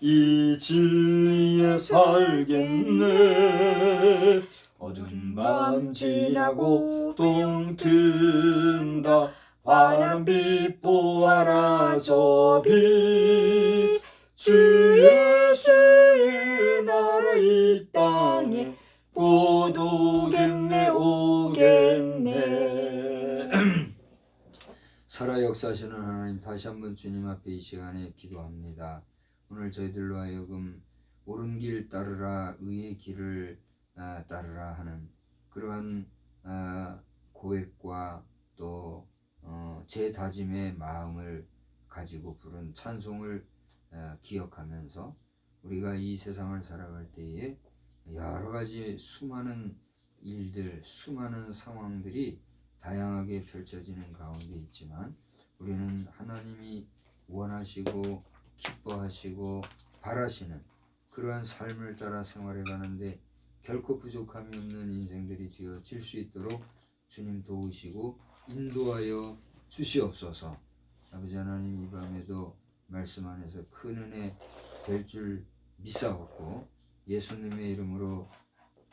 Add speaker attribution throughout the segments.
Speaker 1: 이 진리에 살겠네. 어두운 밤 지나고 동 튼다. 바람빛 보아라 저 빛. 주 예수의 나라 이 땅에 곧 오겠네 오겠네. 살아 역사하시는 하나님, 다시 한번 주님 앞에 이 시간에 기도합니다. 오늘 저희들로 하여금 옳은 길 따르라, 의의 길을 따르라 하는 그러한 고백과 또 제 다짐의 마음을 가지고 부른 찬송을 기억하면서 우리가 이 세상을 살아갈 때에 여러 가지 수많은 일들, 수많은 상황들이 다양하게 펼쳐지는 가운데 있지만 우리는 하나님이 원하시고 기뻐하시고 바라시는 그러한 삶을 따라 생활해 가는데 결코 부족함이 없는 인생들이 되어질 수 있도록 주님 도우시고 인도하여 주시옵소서. 아버지 하나님, 이 밤에도 말씀 안에서 큰 은혜 될 줄 믿사옵고 예수님의 이름으로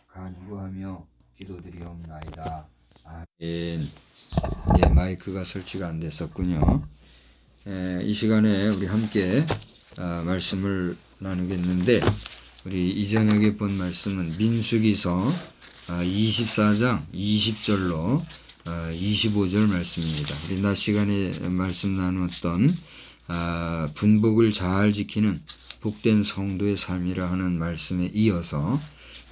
Speaker 1: 간구하며 기도드리옵나이다. 아멘. 예, 마이크가 설치가 안 됐었군요. 이 시간에 우리 함께 말씀을 나누겠는데, 우리 이전에 본 말씀은 민수기서 24장 20절로 25절 말씀입니다. 우리 낮 시간에 말씀 나누었던 분복을 잘 지키는 복된 성도의 삶이라 하는 말씀에 이어서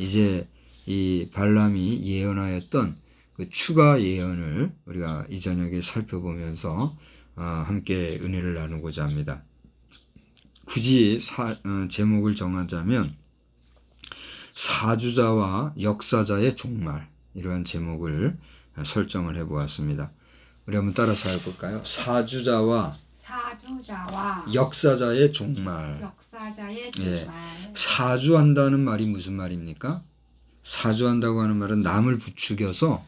Speaker 1: 이제 이 발람이 예언하였던 그 추가 예언을 우리가 이 저녁에 살펴보면서 함께 은혜를 나누고자 합니다. 굳이 제목을 정하자면 사주자와 역사자의 종말, 이러한 제목을 설정을 해보았습니다. 우리 한번 따라서 해볼까요? 사주자와 역사자의 종말. 예. 사주한다는 말이 무슨 말입니까? 사주한다고 하는 말은 남을 부추겨서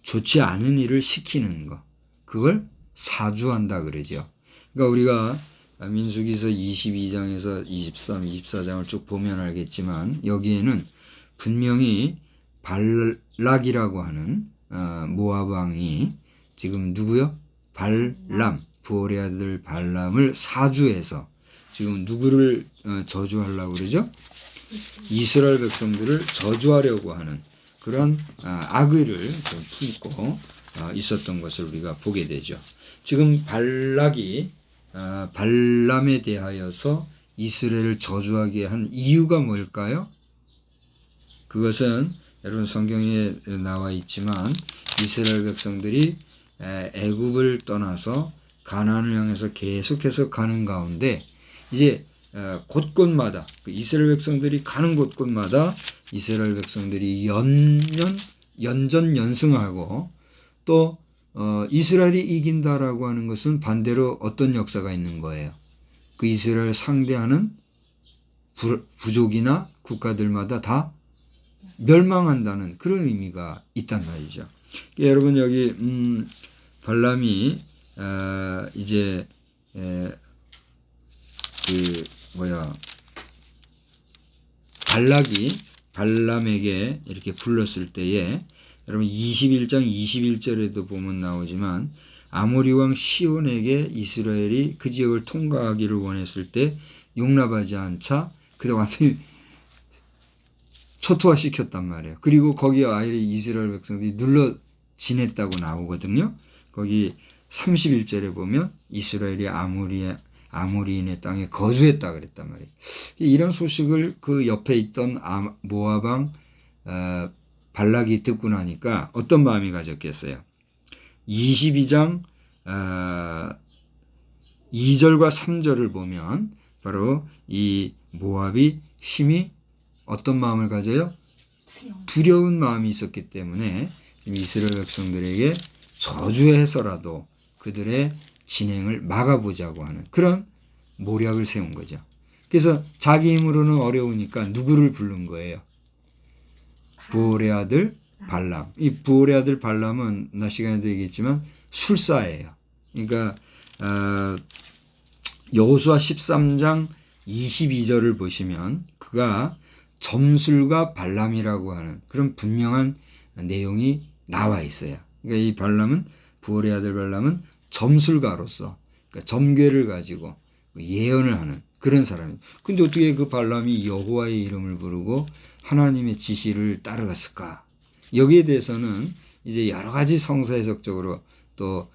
Speaker 1: 좋지 않은 일을 시키는 거, 그걸 사주한다 그러죠. 그러니까 우리가 민수기서 22장에서 23, 24장을 쭉 보면 알겠지만 여기에는 분명히 발락이라고 하는 모압 왕이 지금 누구요? 발람, 부올의 아들 발람을 사주해서 지금 누구를 저주하려고 그러죠? 이스라엘 백성들을 저주하려고 하는 그런 악의를 좀 품고 있었던 것을 우리가 보게 되죠. 지금 발락이 발람에 대하여서 이스라엘을 저주하게 한 이유가 뭘까요? 그것은 여러분 성경에 나와 있지만 이스라엘 백성들이 애굽을 떠나서 가나안을 향해서 계속해서 가는 가운데 이제 곳곳마다 이스라엘 백성들이 가는 곳곳마다 이스라엘 백성들이 연전연승하고 또 이스라엘이 이긴다라고 하는 것은 반대로 어떤 역사가 있는 거예요? 그 이스라엘 상대하는 부족이나 국가들마다 다 멸망한다는 그런 의미가 있단 말이죠. 여러분 여기 발람이 이제 발락이 발람에게 이렇게 불렀을 때에 여러분 21장 21절에도 보면 나오지만 아모리 왕 시온에게 이스라엘이 그 지역을 통과하기를 원했을 때 용납하지 않자 그때 완전히 초토화시켰단 말이에요. 그리고 거기에 아예 이스라엘 백성들이 눌러 지냈다고 나오거든요. 거기 31절에 보면 이스라엘이 아모리인의 땅에 거주했다 그랬단 말이에요. 이런 소식을 그 옆에 있던 모압 왕 발락이 듣고 나니까 어떤 마음이 가졌겠어요? 22장 2절과 3절을 보면 바로 이 모압이 심히 어떤 마음을 가져요? 두려운 마음이 있었기 때문에 이스라엘 백성들에게 저주해서라도 그들의 진행을 막아보자고 하는 그런 모략을 세운 거죠. 그래서 자기 힘으로는 어려우니까 누구를 부른 거예요? 부올의 아들 발람. 이 부올의 아들 발람은 낮 시간에도 얘기했지만 술사예요. 그러니까 여호수아 13장 22절을 보시면 그가 점술가 발람이라고 하는 그런 분명한 내용이 나와 있어요. 그러니까 이 발람은 부올의 아들 발람은 점술가로서 그러니까 점괘를 가지고 예언을 하는 그런 사람이에요. 근데 어떻게 그 발람이 여호와의 이름을 부르고 하나님의 지시를 따라갔을까? 여기에 대해서는 이제 여러 가지 성서 해석적으로 또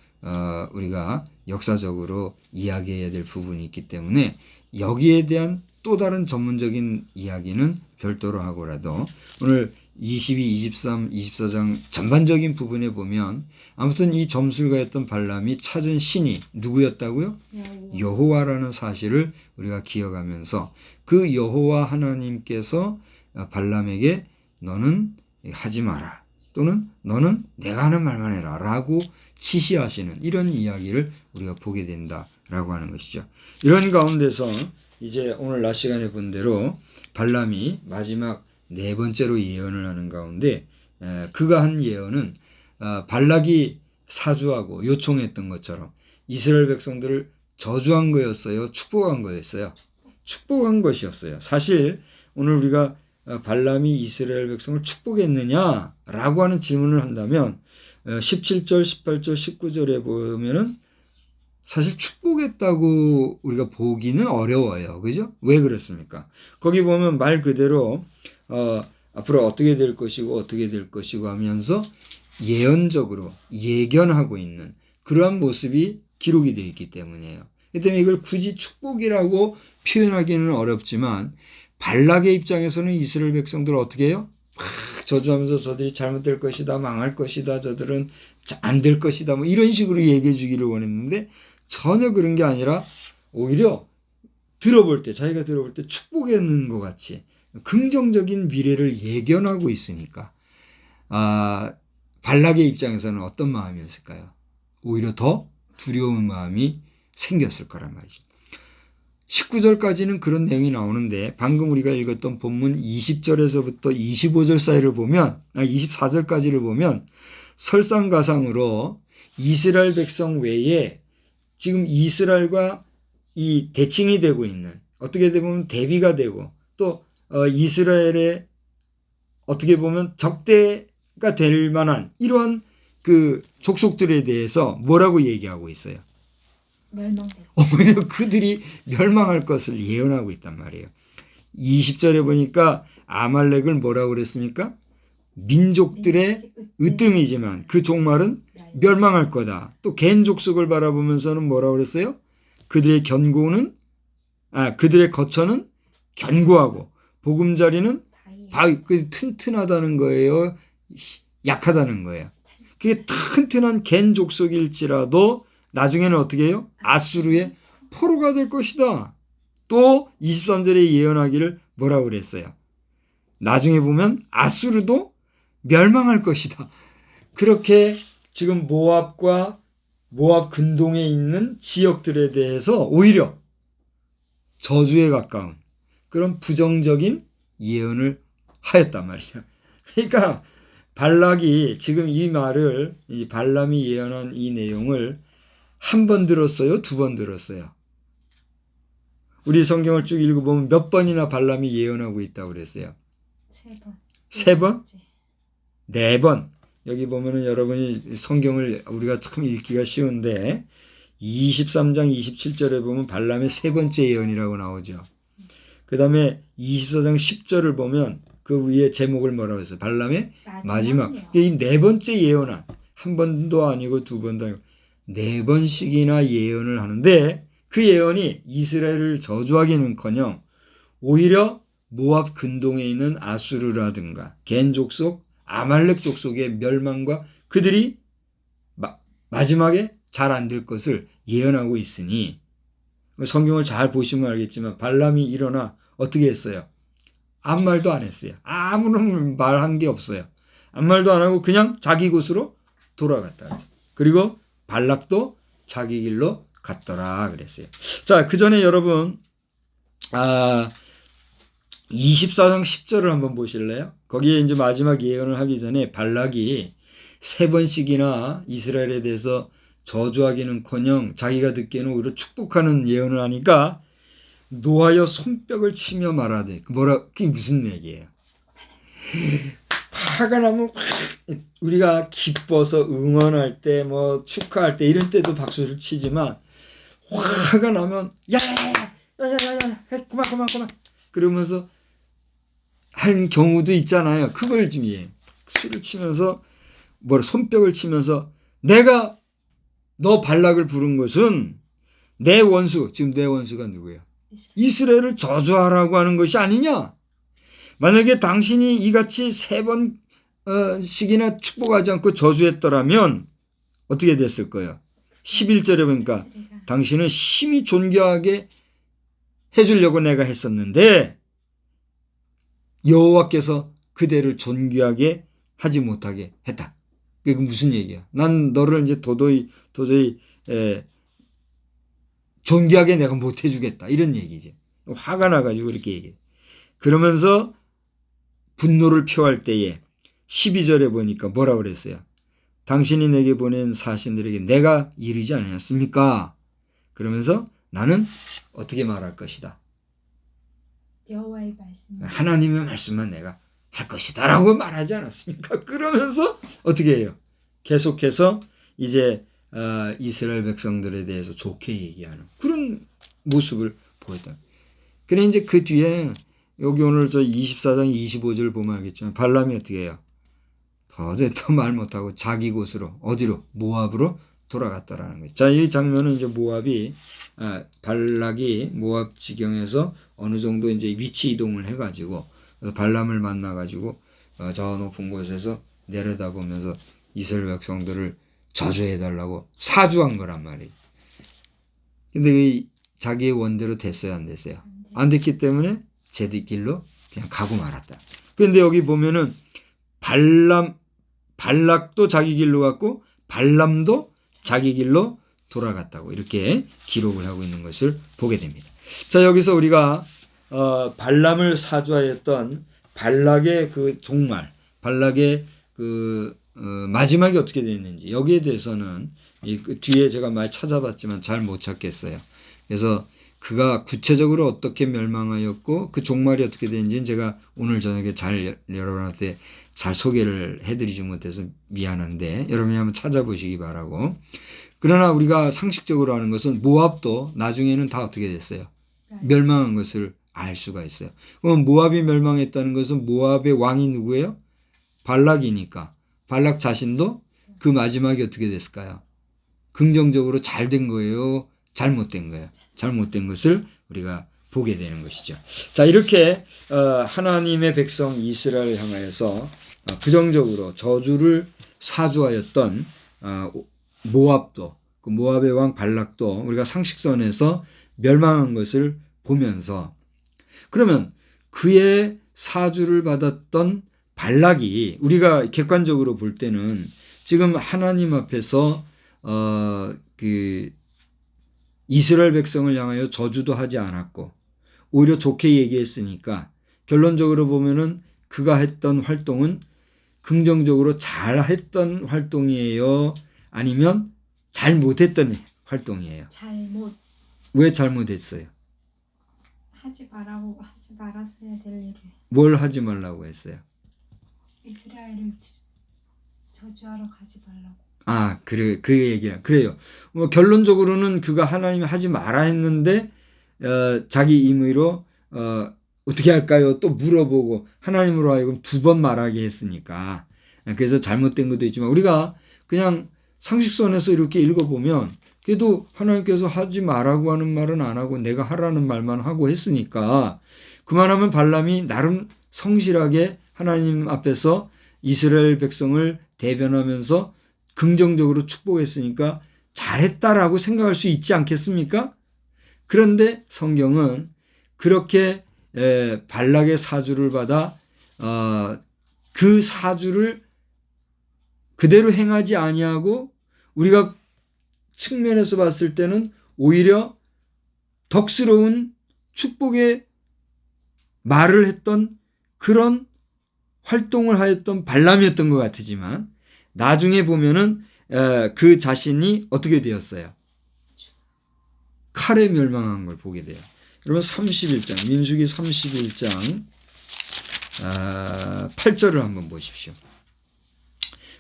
Speaker 1: 우리가 역사적으로 이야기해야 될 부분이 있기 때문에 여기에 대한 또 다른 전문적인 이야기는 별도로 하고라도 오늘 22, 23, 24장 전반적인 부분에 보면 아무튼 이 점술가였던 발람이 찾은 신이 누구였다고요? 여호와라는 사실을 우리가 기억하면서 그 여호와 하나님께서 발람에게 너는 하지 마라 또는 너는 내가 하는 말만 해라 라고 지시하시는 이런 이야기를 우리가 보게 된다라고 하는 것이죠. 이런 가운데서 이제 오늘 낮 시간에 본 대로 발람이 마지막 네 번째로 예언을 하는 가운데 그가 한 예언은 발락이 사주하고 요청했던 것처럼 이스라엘 백성들을 저주한 거였어요? 축복한 거였어요? 축복한 것이었어요. 사실 오늘 우리가 발람이 이스라엘 백성을 축복했느냐라고 하는 질문을 한다면 17절, 18절, 19절에 보면은 사실 축복했다고 우리가 보기는 어려워요. 그죠? 왜 그렇습니까? 거기 보면 말 그대로 앞으로 어떻게 될 것이고 어떻게 될 것이고 하면서 예언적으로 예견하고 있는 그러한 모습이 기록이 되어 있기 때문이에요. 그렇기 때문에 이걸 굳이 축복이라고 표현하기는 어렵지만 발락의 입장에서는 이스라엘 백성들을 어떻게 해요? 막 저주하면서 저들이 잘못될 것이다, 망할 것이다, 저들은 안 될 것이다, 뭐 이런 식으로 얘기해 주기를 원했는데 전혀 그런 게 아니라 오히려 들어볼 때, 자기가 들어볼 때 축복했는 것 같이 긍정적인 미래를 예견하고 있으니까 발락의 입장에서는 어떤 마음이었을까요? 오히려 더 두려운 마음이 생겼을 거란 말이죠. 19절까지는 그런 내용이 나오는데 방금 우리가 읽었던 본문 20절에서부터 25절 사이를 보면 24절까지를 보면 설상가상으로 이스라엘 백성 외에 지금 이스라엘과 이 대칭이 되고 있는 어떻게 보면 대비가 되고 또 이스라엘의 어떻게 보면 적대가 될 만한 이러한 그 족속들에 대해서 뭐라고 얘기하고 있어요? 오히려 그들이 멸망할 것을 예언하고 있단 말이에요. 20절에 보니까 아말렉을 뭐라고 그랬습니까? 민족들의 으뜸이지만 그 종말은 멸망할 거다. 또 겐 족속을 바라보면서는 뭐라고 그랬어요? 그들의 그들의 거처는 견고하고 보금자리는 튼튼하다는 거예요. 약하다는 거예요. 그게 튼튼한 겐 족속일지라도 나중에는 어떻게 해요? 아수르의 포로가 될 것이다. 또 23절에 예언하기를 뭐라고 그랬어요? 나중에 보면 아수르도 멸망할 것이다. 그렇게 지금 모압과 모압 근동에 있는 지역들에 대해서 오히려 저주에 가까운 그런 부정적인 예언을 하였단 말이죠. 그러니까 발락이 지금 이 말을 발람이 예언한 이 내용을 한 번 들었어요? 두 번 들었어요? 우리 성경을 쭉 읽어보면 몇 번이나 발람이 예언하고 있다고 그랬어요? 세 번? 네 번. 여기 보면은 여러분이 성경을 우리가 참 읽기가 쉬운데 23장 27절에 보면 발람의 세 번째 예언이라고 나오죠. 그 다음에 24장 10절을 보면 그 위에 제목을 뭐라고 했어요? 발람의 마지막. 이 네 번째 예언한 한 번도 아니고 두 번도 아니고 네 번씩이나 예언을 하는데 그 예언이 이스라엘을 저주하기는커녕 오히려 모압 근동에 있는 아수르라든가 겐 족속, 아말렉 족속의 멸망과 그들이 마지막에 잘 안 될 것을 예언하고 있으니 성경을 잘 보시면 알겠지만 발람이 일어나 어떻게 했어요? 아무 말도 안 했어요. 아무런 말한 게 없어요. 아무 말도 안 하고 그냥 자기 곳으로 돌아갔다 그랬어요. 그리고 발락도 자기 길로 갔더라 그랬어요. 자, 그 전에 여러분 24장 10절을 한번 보실래요? 거기에 이제 마지막 예언을 하기 전에 발락이 세 번씩이나 이스라엘에 대해서 저주하기는커녕 자기가 듣기에는 오히려 축복하는 예언을 하니까 노하여 손뼉을 치며 말하되 그게 무슨 얘기예요? 화가 나면 우리가 기뻐서 응원할 때 뭐 축하할 때 이런 때도 박수를 치지만 화가 나면 야야야야야야 그만 그러면서 할 경우도 있잖아요. 그걸 좀 박수를 치면서 손뼉을 치면서 내가 너 발락을 부른 것은 내 원수, 지금 내 원수가 누구예요? 이스라엘을 저주하라고 하는 것이 아니냐? 만약에 당신이 이같이 3번씩이나 축복하지 않고 저주했더라면 어떻게 됐을 거예요? 11절에 보니까 당신은 심히 존귀하게 해주려고 내가 했었는데 여호와께서 그대를 존귀하게 하지 못하게 했다. 그게 무슨 얘기야? 난 너를 이제 도저히 존귀하게 내가 못 해주겠다. 이런 얘기지. 화가 나가지고 이렇게 얘기해. 그러면서 분노를 표할 때에 12절에 보니까 뭐라고 그랬어요? 당신이 내게 보낸 사신들에게 내가 이르지 않았습니까? 그러면서 나는 어떻게 말할 것이다.
Speaker 2: 여호와의 말씀.
Speaker 1: 하나님의 말씀만 내가 할 것이다 라고 말하지 않았습니까? 그러면서 어떻게 해요? 계속해서 이제 이스라엘 백성들에 대해서 좋게 얘기하는 그런 모습을 보였다. 그래 이제 그 뒤에 여기 오늘 저 24장 25절 보면 알겠지만 발람이 어떻게 해요? 도저히 더 말 못하고 자기 곳으로 어디로? 모압으로 돌아갔다라는 거예요. 자, 이 장면은 이제 발락이 모압 지경에서 어느 정도 이제 위치 이동을 해가지고 발람을 만나가지고 저 높은 곳에서 내려다보면서 이스라엘 백성들을 저주해달라고 사주한 거란 말이에요. 근데 자기의 원대로 됐어요, 안 됐어요? 안 됐기 때문에 제 길로 그냥 가고 말았다. 근데 여기 보면은 발락도 자기 길로 갔고 발람도 자기 길로 돌아갔다고 이렇게 기록을 하고 있는 것을 보게 됩니다. 자, 여기서 우리가 발람을 사주하였던 발락의 그 종말, 발락의 그 마지막이 어떻게 됐는지 여기에 대해서는 그 뒤에 제가 많이 찾아봤지만 잘 못 찾겠어요. 그래서 그가 구체적으로 어떻게 멸망하였고 그 종말이 어떻게 되는지는 제가 오늘 저녁에 잘 여러분한테 잘 소개를 해드리지 못해서 미안한데 여러분이 한번 찾아보시기 바라고. 그러나 우리가 상식적으로 아는 것은 모압도 나중에는 다 어떻게 됐어요? 멸망한 것을 알 수가 있어요. 그럼 모압이 멸망했다는 것은 모압의 왕이 누구예요? 발락이니까 발락 자신도 그 마지막이 어떻게 됐을까요? 긍정적으로 잘 된 거예요? 잘못된 거예요? 잘못된 것을 우리가 보게 되는 것이죠. 자, 이렇게 하나님의 백성 이스라엘을 향하여서 부정적으로 저주를 사주하였던 모압도, 그 모압의 왕 발락도 우리가 상식선에서 멸망한 것을 보면서 그러면 그의 사주를 받았던 발락이 우리가 객관적으로 볼 때는 지금 하나님 앞에서 이스라엘 백성을 향하여 저주도 하지 않았고 오히려 좋게 얘기했으니까 결론적으로 보면은 그가 했던 활동은 긍정적으로 잘했던 활동이에요? 아니면 잘못했던 활동이에요?
Speaker 2: 잘못.
Speaker 1: 왜 잘못했어요?
Speaker 2: 하지 말았어야 될 일을.
Speaker 1: 뭘 하지 말라고 했어요?
Speaker 2: 이스라엘을 저주하러 가지 말라고.
Speaker 1: 그 얘기야. 그래요. 뭐 결론적으로는 그가 하나님이 하지 마라 했는데 자기 임의로 어떻게 할까요? 또 물어보고 하나님으로 하여금 2번 말하게 했으니까 그래서 잘못된 것도 있지만 우리가 그냥 상식선에서 이렇게 읽어보면 그래도 하나님께서 하지 말라고 하는 말은 안 하고 내가 하라는 말만 하고 했으니까 그만하면 발람이 나름 성실하게 하나님 앞에서 이스라엘 백성을 대변하면서 긍정적으로 축복했으니까 잘했다라고 생각할 수 있지 않겠습니까? 그런데 성경은 그렇게 발락의 사주를 받아 그 사주를 그대로 행하지 아니하고 우리가 측면에서 봤을 때는 오히려 덕스러운 축복의 말을 했던 그런 활동을 하였던 발람이었던 것 같지만 나중에 보면은 그 자신이 어떻게 되었어요? 칼에 멸망한 걸 보게 돼요. 여러분 31장 민수기 31장 8절을 한번 보십시오.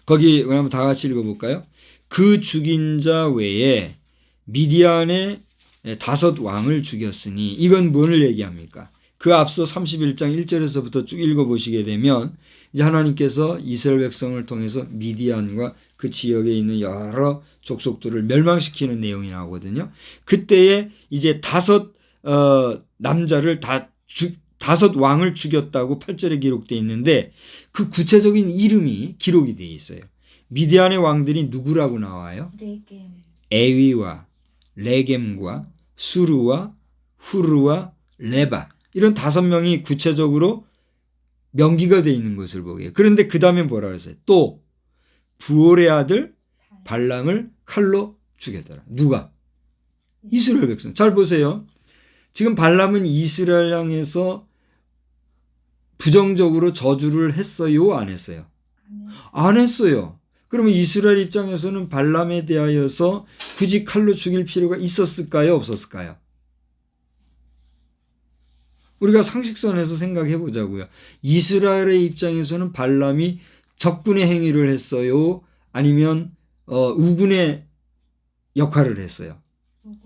Speaker 1: 거기 한번 다 같이 읽어볼까요? 그 죽인 자 외에 미디안의 5 왕을 죽였으니 이건 뭐를 얘기합니까? 그 앞서 31장 1절에서부터 쭉 읽어보시게 되면 이제 하나님께서 이스라엘 백성을 통해서 미디안과 그 지역에 있는 여러 족속들을 멸망시키는 내용이 나오거든요. 그때에 이제 5 남자를 5 왕을 죽였다고 8절에 기록되어 있는데 그 구체적인 이름이 기록이 되어 있어요. 미디안의 왕들이 누구라고 나와요? 에위와 레겜과 수르와 후르와 레바 이런 5명이 구체적으로 명기가 되어 있는 것을 보게 해요. 그런데 그 다음에 뭐라고 했어요? 또 부올의 아들 발람을 칼로 죽였더라. 누가? 이스라엘 백성. 잘 보세요. 지금 발람은 이스라엘 향해서 부정적으로 저주를 했어요? 안 했어요? 안 했어요. 그러면 이스라엘 입장에서는 발람에 대하여서 굳이 칼로 죽일 필요가 있었을까요? 없었을까요? 우리가 상식선에서 생각해 보자고요. 이스라엘의 입장에서는 발람이 적군의 행위를 했어요? 아니면 우군의 역할을 했어요?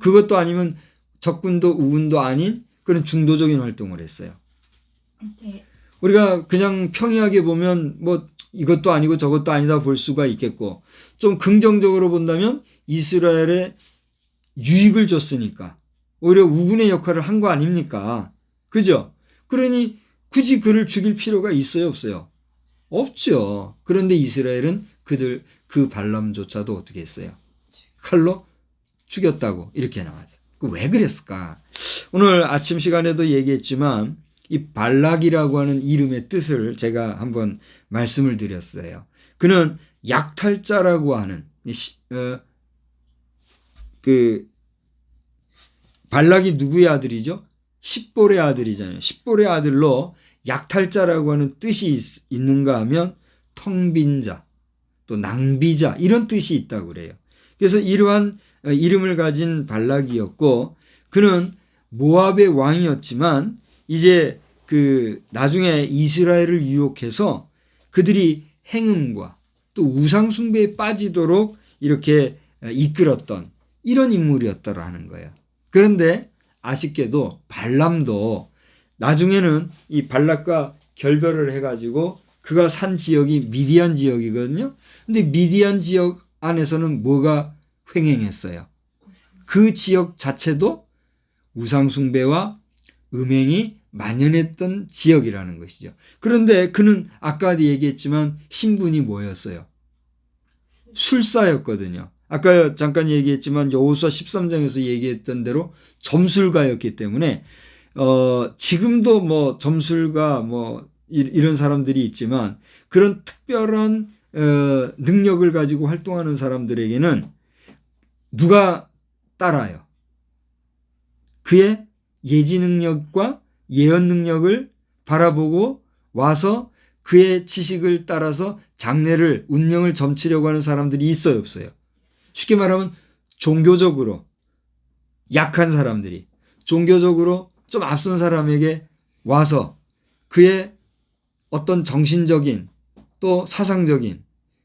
Speaker 1: 그것도 아니면 적군도 우군도 아닌 그런 중도적인 활동을 했어요. 우리가 그냥 평이하게 보면 뭐 이것도 아니고 저것도 아니다 볼 수가 있겠고 좀 긍정적으로 본다면 이스라엘에 유익을 줬으니까 오히려 우군의 역할을 한 거 아닙니까? 그죠? 그러니 굳이 그를 죽일 필요가 있어요? 없어요? 없죠. 그런데 이스라엘은 그 발람조차도 어떻게 했어요? 칼로 죽였다고 이렇게 나왔어요. 왜 그랬을까? 오늘 아침 시간에도 얘기했지만 이 발락이라고 하는 이름의 뜻을 제가 한번 말씀을 드렸어요. 그는 약탈자라고 하는 그 발락이 누구의 아들이죠? 십볼의 아들이잖아요. 십볼의 아들로 약탈자라고 하는 뜻이 있는가 하면 텅 빈 자, 또 낭비자 이런 뜻이 있다고 그래요. 그래서 이러한 이름을 가진 발락이었고 그는 모압의 왕이었지만 이제 그 나중에 이스라엘을 유혹해서 그들이 행음과 또 우상 숭배에 빠지도록 이렇게 이끌었던 이런 인물이었다라는 거예요. 그런데 아쉽게도 발람도 나중에는 이 발락과 결별을 해가지고 그가 산 지역이 미디안 지역이거든요. 근데 미디안 지역 안에서는 뭐가 횡행했어요? 그 지역 자체도 우상 숭배와 음행이 만연했던 지역이라는 것이죠. 그런데 그는 아까 얘기했지만 신분이 뭐였어요? 술사였거든요. 아까 잠깐 얘기했지만 여호수아 13장에서 얘기했던 대로 점술가였기 때문에 지금도 뭐 점술가 뭐 이런 사람들이 있지만 그런 특별한 능력을 가지고 활동하는 사람들에게는 누가 따라요? 그의 예지 능력과 예언 능력을 바라보고 와서 그의 지식을 따라서 장래를 운명을 점치려고 하는 사람들이 있어요, 없어요? 쉽게 말하면 종교적으로 약한 사람들이 종교적으로 좀 앞선 사람에게 와서 그의 어떤 정신적인 또 사상적인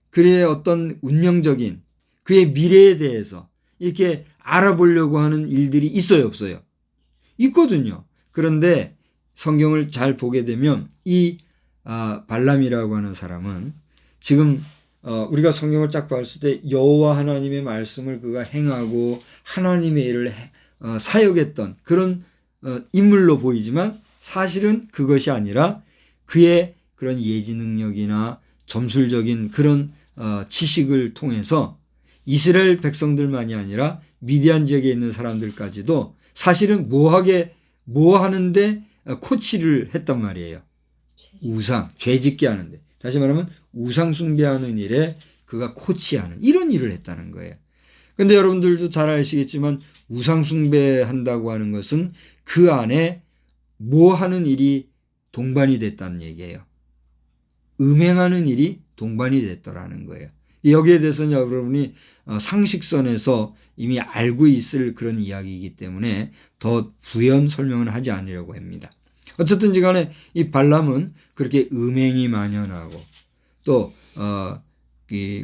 Speaker 1: 그의 어떤 운명적인 그의 미래에 대해서 이렇게 알아보려고 하는 일들이 있어요, 없어요? 있거든요. 그런데 성경을 잘 보게 되면 이 발람이라고 하는 사람은 지금 우리가 성경을 쫙 봤을 때 여호와 하나님의 말씀을 그가 행하고 하나님의 일을 사역했던 그런 인물로 보이지만 사실은 그것이 아니라 그의 그런 예지 능력이나 점술적인 그런 지식을 통해서 이스라엘 백성들만이 아니라 미디안 지역에 있는 사람들까지도 사실은 뭐 하는데 코치를 했단 말이에요. 죄짓게 하는데. 다시 말하면 우상 숭배하는 일에 그가 코치하는 이런 일을 했다는 거예요. 그런데 여러분들도 잘 아시겠지만 우상 숭배한다고 하는 것은 그 안에 뭐 하는 일이 동반이 됐다는 얘기예요. 음행하는 일이 동반이 됐더라는 거예요. 여기에 대해서는 여러분이 상식선에서 이미 알고 있을 그런 이야기이기 때문에 더 부연 설명을 하지 않으려고 합니다. 어쨌든지 간에 이 발람은 그렇게 음행이 만연하고 또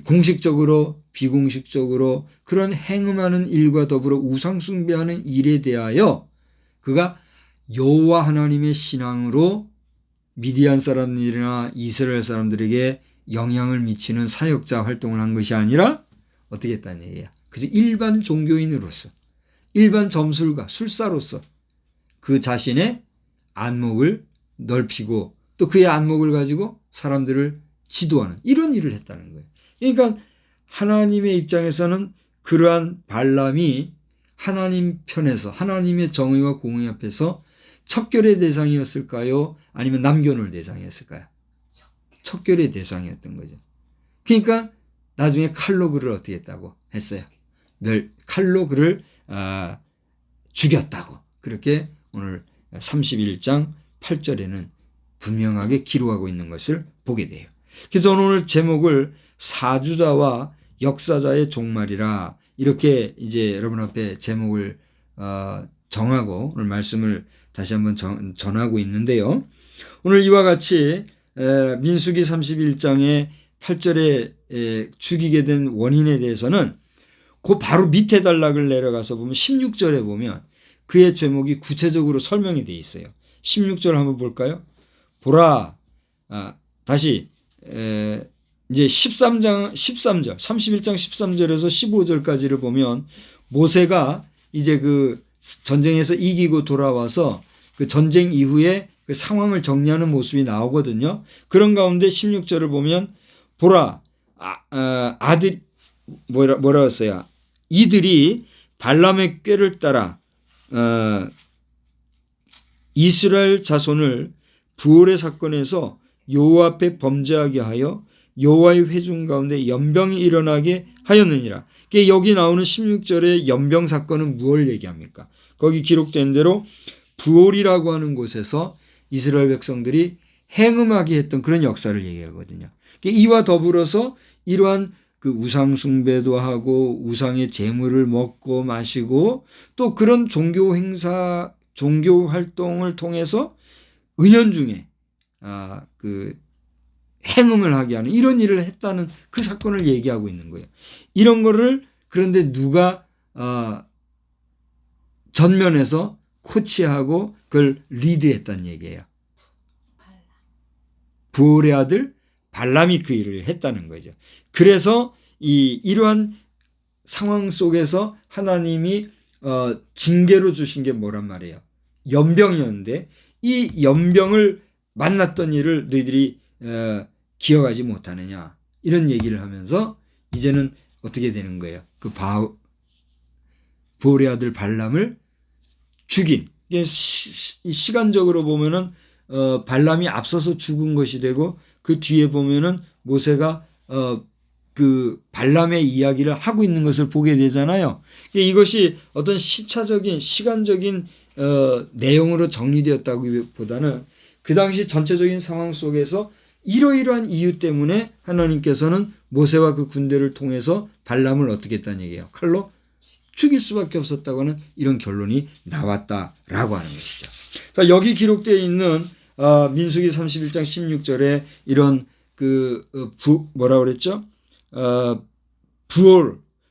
Speaker 1: 공식적으로 비공식적으로 그런 행음하는 일과 더불어 우상 숭배하는 일에 대하여 그가 여호와 하나님의 신앙으로 미디안 사람들이나 이스라엘 사람들에게 영향을 미치는 사역자 활동을 한 것이 아니라 어떻게 했다는 얘기야. 그래서 일반 종교인으로서 일반 점술가 술사로서 그 자신의 안목을 넓히고 또 그의 안목을 가지고 사람들을 지도하는 이런 일을 했다는 거예요. 그러니까 하나님의 입장에서는 그러한 발람이 하나님 편에서 하나님의 정의와 공의 앞에서 척결의 대상이었을까요? 아니면 남겨놓을 대상이었을까요? 척결의 대상이었던 거죠. 그러니까 나중에 칼로 그를 어떻게 했다고 했어요? 칼로 그를 죽였다고. 그렇게 오늘 31장 8절에는 분명하게 기록하고 있는 것을 보게 돼요. 그래서 오늘 제목을 사주자와 역사자의 종말이라 이렇게 이제 여러분 앞에 제목을 정하고 오늘 말씀을 다시 한번 전하고 있는데요. 오늘 이와 같이 민수기 31장의 8절에 죽이게 된 원인에 대해서는 그 바로 밑에 단락을 내려가서 보면 16절에 보면 그의 제목이 구체적으로 설명이 되어 있어요. 16절 한번 볼까요? 보라, 다시 이제 13절, 31장 13절에서 15절까지를 보면 모세가 이제 그 전쟁에서 이기고 돌아와서 그 전쟁 이후에 그 상황을 정리하는 모습이 나오거든요. 그런 가운데 16절을 보면 보라, 아들 뭐라 했어요? 이들이 발람의 꾀를 따라 이스라엘 자손을 부올의 사건에서 여호와 앞에 범죄하게 하여 여호와의 회중 가운데 연병이 일어나게 하였느니라. 여기 나오는 16절의 연병 사건은 무엇을 얘기합니까? 거기 기록된 대로 부올이라고 하는 곳에서 이스라엘 백성들이 행음하게 했던 그런 역사를 얘기하거든요. 이와 더불어서 이러한 그 우상 숭배도 하고 우상의 제물을 먹고 마시고 또 그런 종교 행사, 종교 활동을 통해서 은연중에 그 행음을 하게 하는 이런 일을 했다는 그 사건을 얘기하고 있는 거예요. 이런 거를 그런데 누가 전면에서 코치하고 그걸 리드했다는 얘기예요. 부올의 아들 발람이 그 일을 했다는 거죠. 그래서 이러한 상황 속에서 하나님이 징계로 주신 게 뭐란 말이에요. 연병이었는데 이 연병을 만났던 일을 너희들이 기억하지 못하느냐 이런 얘기를 하면서 이제는 어떻게 되는 거예요. 그 부올의 아들 발람을 죽인 시간적으로 보면은 발람이 앞서서 죽은 것이 되고 그 뒤에 보면은 모세가 그 발람의 이야기를 하고 있는 것을 보게 되잖아요. 이것이 어떤 시차적인 시간적인 내용으로 정리되었다기보다는 그 당시 전체적인 상황 속에서 이러이러한 이유 때문에 하나님께서는 모세와 그 군대를 통해서 발람을 어떻게 했다는 얘기예요. 칼로 죽일 수밖에 없었다고 하는 이런 결론이 나왔다라고 하는 것이죠. 자, 여기 기록되어 있는 민수기 31장 16절에 이런 뭐라 그랬죠?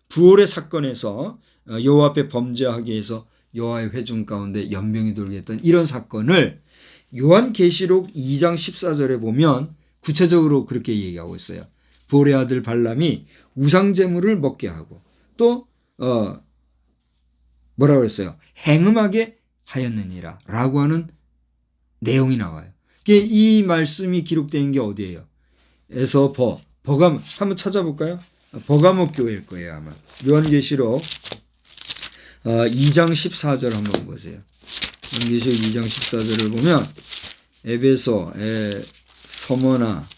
Speaker 1: 부올의 사건에서 여호와 앞에 범죄하기 위해서 여호와의 회중 가운데 연병이 돌게 했던 이런 사건을 요한계시록 2장 14절에 보면 구체적으로 그렇게 얘기하고 있어요. 부올의 아들 발람이 우상제물을 먹게 하고 또 뭐라고 했어요? 행음하게 하였느니라 라고 하는 내용이 나와요. 이 말씀이 기록된 게 어디예요? 버가모 한번 찾아볼까요? 버가모 교회일 거예요 아마. 요한계시록 2장 14절 한번 보세요. 요한계시록 2장 14절을 보면 에베소, 서머나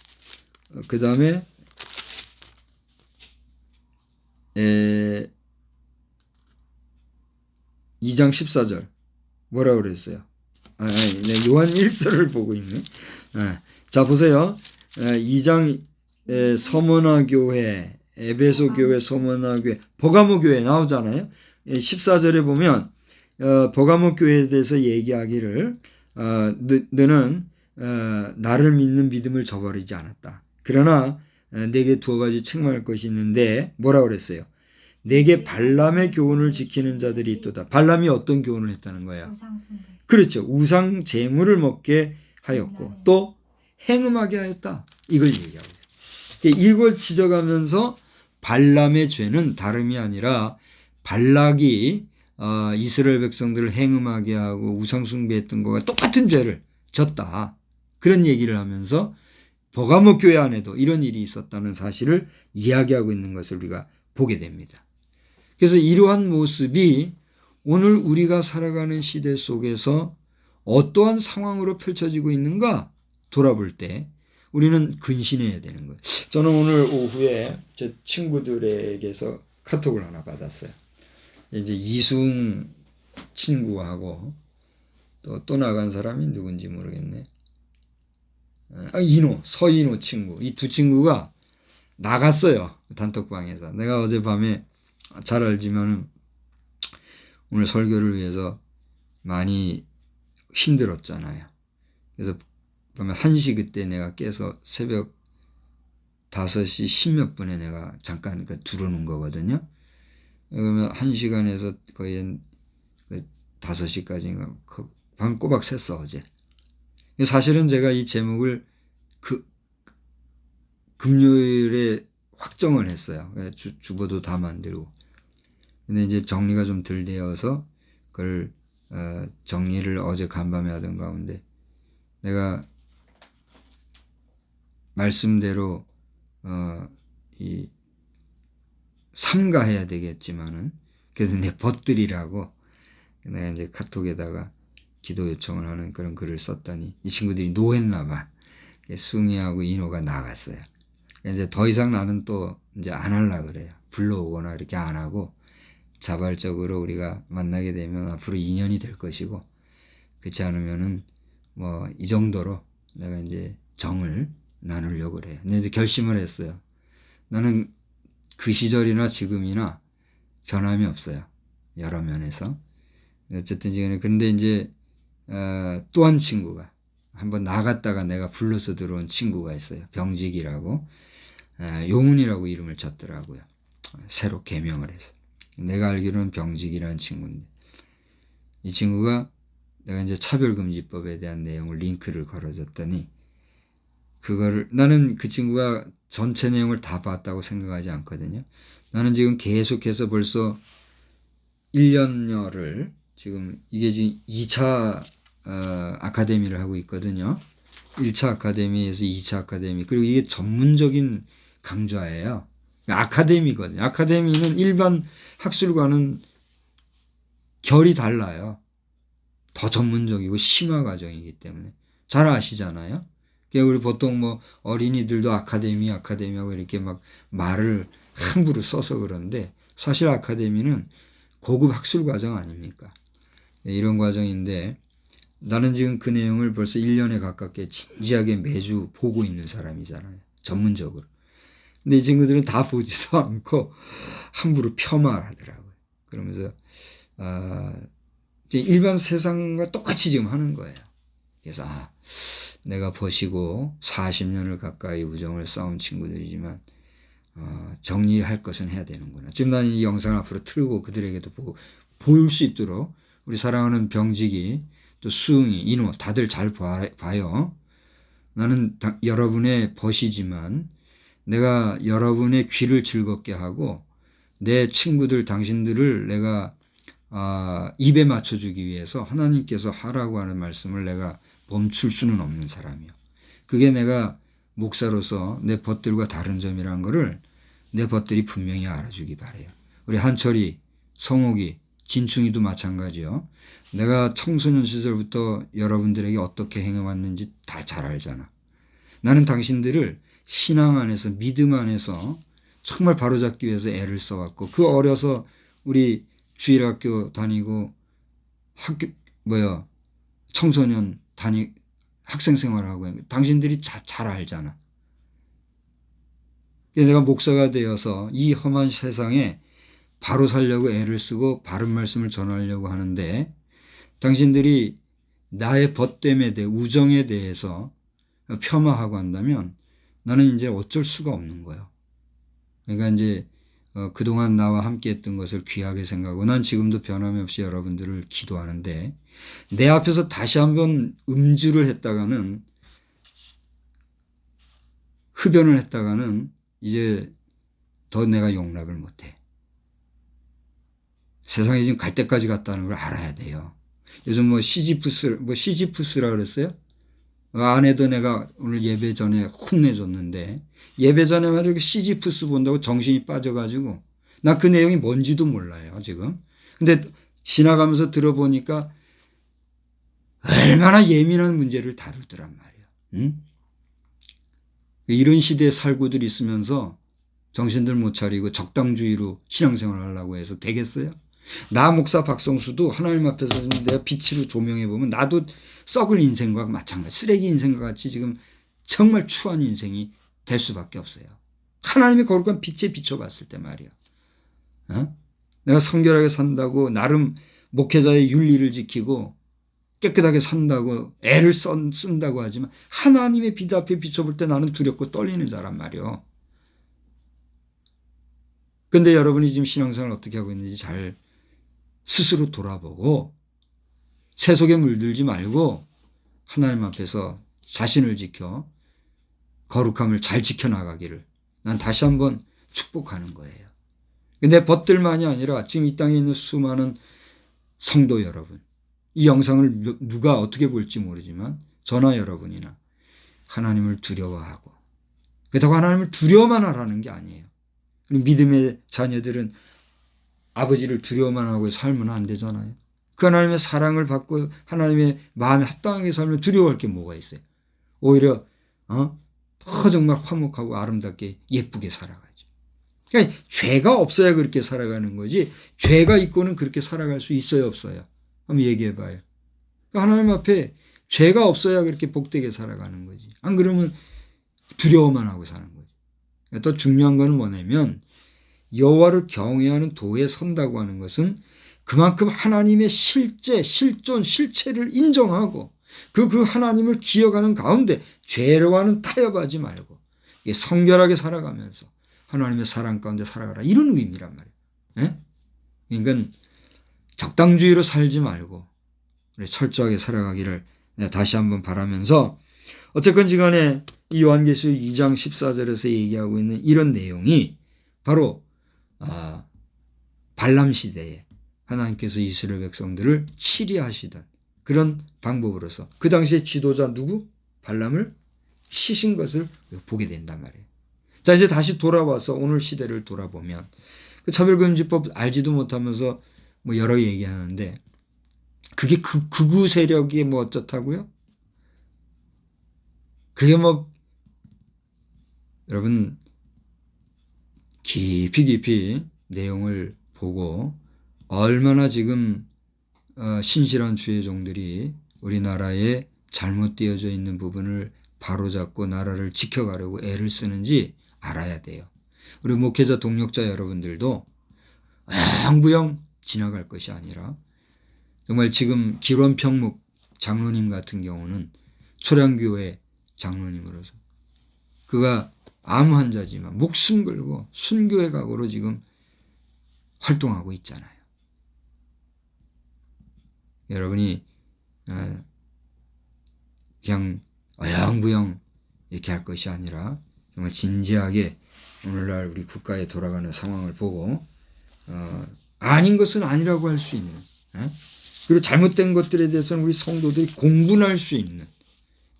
Speaker 1: 그 다음에 2장 14절 뭐라고 그랬어요? 요한 1서를 보고 있네. 자 보세요. 2장 서머나 교회 에베소 교회, 스무나 교회, 버가모 교회 나오잖아요. 14절에 보면 버가모 교회에 대해서 얘기하기를 너는 나를 믿는 믿음을 저버리지 않았다. 그러나 내게 두 가지 책망할 것이 있는데 뭐라 그랬어요? 내게 발람의 교훈을 지키는 자들이 있도다. 발람이 어떤 교훈을 했다는 거야?
Speaker 2: 우상숭배.
Speaker 1: 그렇죠. 우상 제물을 먹게 하였고 또 행음하게 하였다. 이걸 얘기하고 있어요. 이걸 지적하면서 발람의 죄는 다름이 아니라 발락이 이스라엘 백성들을 행음하게 하고 우상숭배했던 것과 똑같은 죄를 졌다. 그런 얘기를 하면서 버가모 교회 안에도 이런 일이 있었다는 사실을 이야기하고 있는 것을 우리가 보게 됩니다. 그래서 이러한 모습이 오늘 우리가 살아가는 시대 속에서 어떠한 상황으로 펼쳐지고 있는가 돌아볼 때 우리는 근신해야 되는 거예요. 저는 오늘 오후에 제 친구들에게서 카톡을 하나 받았어요. 이제 이승 친구하고 또 나간 사람이 누군지 모르겠네. 서인호 친구. 이 두 친구가 나갔어요. 단톡방에서. 내가 어젯밤에 잘 알지만 오늘 설교를 위해서 많이 힘들었잖아요. 그래서 보면 1시 그때 내가 깨서 새벽 5시 10몇 분에 내가 잠깐 들어오는 거거든요. 그러면 1시간에서 거의 5시까지인가 밤 꼬박 샜어 어제. 사실은 제가 이 제목을 금요일에 확정을 했어요. 주보도 다 만들고. 근데 이제 정리가 좀 덜 되어서 그걸 정리를 어제 간밤에 하던 가운데 내가 말씀대로 이 삼가해야 되겠지만은 그래서 내 벗들이라고 내가 이제 카톡에다가 기도 요청을 하는 그런 글을 썼더니 이 친구들이 노했나 봐. 숭이하고 인호가 나갔어요. 이제 더 이상 나는 또 이제 안 하려고 그래요. 불러오거나 이렇게 안 하고 자발적으로 우리가 만나게 되면 앞으로 인연이 될 것이고 그렇지 않으면은 뭐 이 정도로 내가 이제 정을 나누려고 그래요. 근데 이제 결심을 했어요. 나는 그 시절이나 지금이나 변함이 없어요. 여러 면에서. 어쨌든 지금 근데 이제 또 한 친구가 한번 나갔다가 내가 불러서 들어온 친구가 있어요. 병직이라고 용훈이라고 이름을 졌더라고요. 새로 개명을 해서. 내가 알기로는 병직이라는 친구인데 이 친구가 내가 이제 차별금지법에 대한 내용을 링크를 걸어줬더니 그거를 나는 그 친구가 전체 내용을 다 봤다고 생각하지 않거든요. 나는 지금 계속해서 벌써 1년여를 지금 이게 지금 2차 아카데미를 하고 있거든요. 1차 아카데미에서 2차 아카데미 그리고 이게 전문적인 강좌예요. 아카데미거든요. 아카데미는 일반 학술과는 결이 달라요. 더 전문적이고 심화 과정이기 때문에 잘 아시잖아요. 그러니까 우리 보통 뭐 어린이들도 아카데미하고 이렇게 막 말을 함부로 써서 그런데 사실 아카데미는 고급 학술 과정 아닙니까? 이런 과정인데 나는 지금 그 내용을 벌써 1년에 가깝게 진지하게 매주 보고 있는 사람이잖아요. 전문적으로. 근데 이 친구들은 다 보지도 않고 함부로 폄하하더라고요. 그러면서 이제 일반 세상과 똑같이 지금 하는 거예요. 그래서 내가 버시고 40년을 가까이 우정을 쌓은 친구들이지만 정리할 것은 해야 되는구나. 지금 난 이 영상을 앞으로 틀고 그들에게도 보일 수 있도록 우리 사랑하는 병직이 또 수응이 인호 다들 잘 봐요. 나는 여러분의 벗이지만 내가 여러분의 귀를 즐겁게 하고 내 친구들 당신들을 내가 입에 맞춰주기 위해서 하나님께서 하라고 하는 말씀을 내가 멈출 수는 없는 사람이요. 그게 내가 목사로서 내 벗들과 다른 점이라는 거를 내 벗들이 분명히 알아주기 바래요. 우리 한철이, 성옥이, 진충이도 마찬가지요. 내가 청소년 시절부터 여러분들에게 어떻게 행해왔는지 다 잘 알잖아. 나는 당신들을 신앙 안에서 믿음 안에서 정말 바로잡기 위해서 애를 써왔고 그 어려서 우리 주일학교 다니고 청소년 학생 생활하고 당신들이 잘 알잖아. 내가 목사가 되어서 이 험한 세상에 바로 살려고 애를 쓰고 바른 말씀을 전하려고 하는데 당신들이 나의 벗됨에 대해 우정에 대해서 폄하하고 한다면 나는 이제 어쩔 수가 없는 거예요. 그러니까 이제 그동안 나와 함께 했던 것을 귀하게 생각하고 난 지금도 변함없이 여러분들을 기도하는데 내 앞에서 다시 한번 음주를 했다가는 흡연을 했다가는 이제 더 내가 용납을 못해. 세상에 지금 갈 때까지 갔다는 걸 알아야 돼요. 요즘 뭐 시지프스라 그랬어요? 아내도 내가 오늘 예배 전에 혼내줬는데 예배 전에 말이야 시지프스 본다고 정신이 빠져가지고 나 그 내용이 뭔지도 몰라요 지금. 근데 지나가면서 들어보니까 얼마나 예민한 문제를 다루더란 말이야. 응? 이런 시대에 살고들 있으면서 정신들 못 차리고 적당주의로 신앙생활 하려고 해서 되겠어요? 나 목사 박성수도 하나님 앞에서 내가 빛으로 조명해 보면 나도 썩을 인생과 마찬가지 쓰레기 인생과 같이 지금 정말 추한 인생이 될 수밖에 없어요. 하나님의 거룩한 빛에 비춰봤을 때 말이야. 내가 성결하게 산다고 나름 목회자의 윤리를 지키고 깨끗하게 산다고 애를 쓴다고 하지만 하나님의 빛 앞에 비춰볼 때 나는 두렵고 떨리는 자란 말이요. 근데 여러분이 지금 신앙생활 어떻게 하고 있는지 잘 스스로 돌아보고 세속에 물들지 말고 하나님 앞에서 자신을 지켜 거룩함을 잘 지켜나가기를 난 다시 한번 축복하는 거예요. 내 벗들만이 아니라 지금 이 땅에 있는 수많은 성도 여러분, 이 영상을 누가 어떻게 볼지 모르지만 저나 여러분이나 하나님을 두려워하고 그렇다고 하나님을 두려워만 하라는 게 아니에요. 믿음의 자녀들은 아버지를 두려워만 하고 살면 안 되잖아요. 그 하나님의 사랑을 받고 하나님의 마음에 합당하게 살면 두려워할 게 뭐가 있어요. 오히려 더 정말 화목하고 아름답게 예쁘게 살아가죠. 그러니까 죄가 없어야 그렇게 살아가는 거지 죄가 있고는 그렇게 살아갈 수 있어요 없어요. 한번 얘기해 봐요. 하나님 앞에 죄가 없어야 그렇게 복되게 살아가는 거지. 안 그러면 두려워만 하고 사는 거지. 또 중요한 건 뭐냐면 여호와를 경외하는 도에 선다고 하는 것은 그만큼 하나님의 실제, 실존, 실체를 인정하고 그 하나님을 기억하는 가운데 죄와는 타협하지 말고 성결하게 살아가면서 하나님의 사랑 가운데 살아가라 이런 의미란 말이에요. 그러니까 적당주의로 살지 말고 철저하게 살아가기를 다시 한번 바라면서 어쨌건지 간에 이 요한계시록 2장 14절에서 얘기하고 있는 이런 내용이 바로 발람 시대에 하나님께서 이스라엘 백성들을 치리하시던 그런 방법으로서 그 당시에 지도자 누구? 발람을 치신 것을 보게 된단 말이에요. 자 이제 다시 돌아와서 오늘 시대를 돌아보면 그 차별금지법 알지도 못하면서 뭐 여러 얘기하는데 그게 극우 세력이 뭐 어쩌다고요? 그게 뭐 여러분 깊이 내용을 보고 얼마나 지금 신실한 주의 종들이 우리나라에 잘못되어져 있는 부분을 바로잡고 나라를 지켜가려고 애를 쓰는지 알아야 돼요. 우리 목회자 동력자 여러분들도 영부영 지나갈 것이 아니라 정말 지금 기론평목 장로님 같은 경우는 초량교회 장로님으로서 그가 암 환자지만 목숨 걸고 순교의 각오로 지금 활동하고 있잖아요. 여러분이 그냥 어영부영 이렇게 할 것이 아니라 정말 진지하게 오늘날 우리 국가에 돌아가는 상황을 보고 아닌 것은 아니라고 할 수 있는 그리고 잘못된 것들에 대해서는 우리 성도들이 공분할 수 있는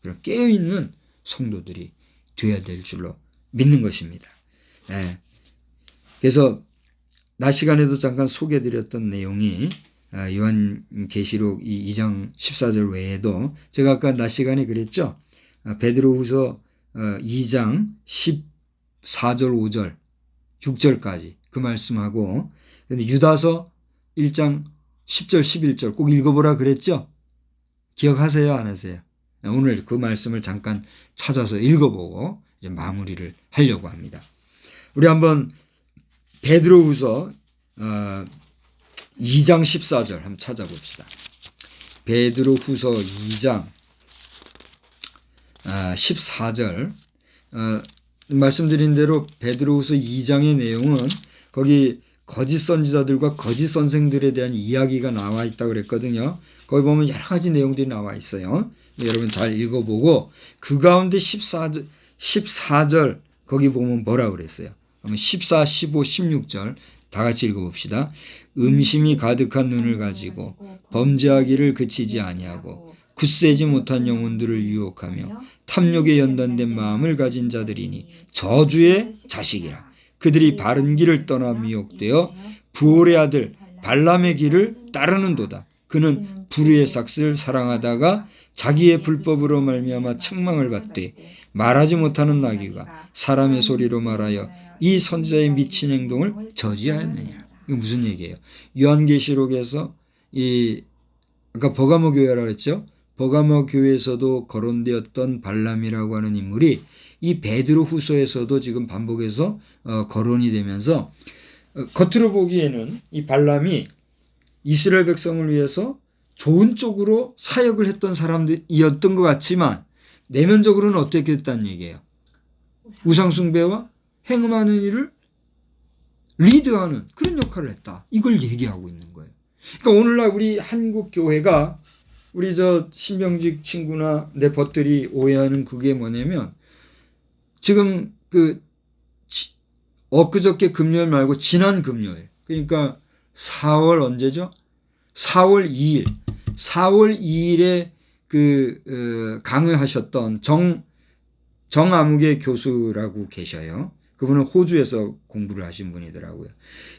Speaker 1: 그런 깨어있는 성도들이 되어야 될 줄로 믿는 것입니다. 그래서 낮 시간에도 잠깐 소개해드렸던 내용이 요한계시록 2장 14절 외에도 제가 아까 낮 시간에 그랬죠. 베드로후서 2장 14절 5절 6절까지 그 말씀하고 유다서 1장 10절 11절 꼭 읽어보라 그랬죠. 기억하세요 안 하세요? 오늘 그 말씀을 잠깐 찾아서 읽어보고 이제 마무리를 하려고 합니다. 우리 한번 베드로후서 2장 14절 한번 찾아봅시다. 베드로후서 2장 14절 말씀드린 대로 베드로후서 2장의 내용은 거기 거짓 선지자들과 거짓 선생들에 대한 이야기가 나와 있다고 그랬거든요. 거기 보면 여러 가지 내용들이 나와 있어요. 여러분 잘 읽어보고 그 가운데 14절 거기 보면 뭐라고 그랬어요? 14, 15, 16절 다 같이 읽어봅시다. 음심이 가득한 눈을 가지고 범죄하기를 그치지 아니하고 굳세지 못한 영혼들을 유혹하며 탐욕에 연단된 마음을 가진 자들이니 저주의 자식이라. 그들이 바른 길을 떠나 미혹되어 부올의 아들 발람의 길을 따르는도다. 그는 불의의 삭스를 사랑하다가 자기의 불법으로 말미암아 책망을 받되 말하지 못하는 나귀가 사람의 소리로 말하여 이 선지자의 미친 행동을 저지하였느냐. 이거 무슨 얘기예요? 요한계시록에서 아까 버가모 교회라고 했죠. 버가모 교회에서도 거론되었던 발람이라고 하는 인물이 이 베드로 후서에서도 지금 반복해서 거론이 되면서 겉으로 보기에는 이 발람이 이스라엘 백성을 위해서 좋은 쪽으로 사역을 했던 사람들이었던 것 같지만 내면적으로는 어떻게 됐다는 얘기예요? 우상숭배와 행음하는 일을 리드하는 그런 역할을 했다. 이걸 얘기하고 있는 거예요. 그러니까 오늘날 우리 한국 교회가 우리 저 신병직 친구나 내 벗들이 오해하는 그게 뭐냐면 지금 엊그저께 금요일 말고 지난 금요일 그러니까 4월 언제죠? 4월 2일 4월 2일에 강의하셨던 정아무개 교수라고 계셔요. 그분은 호주에서 공부를 하신 분이더라고요.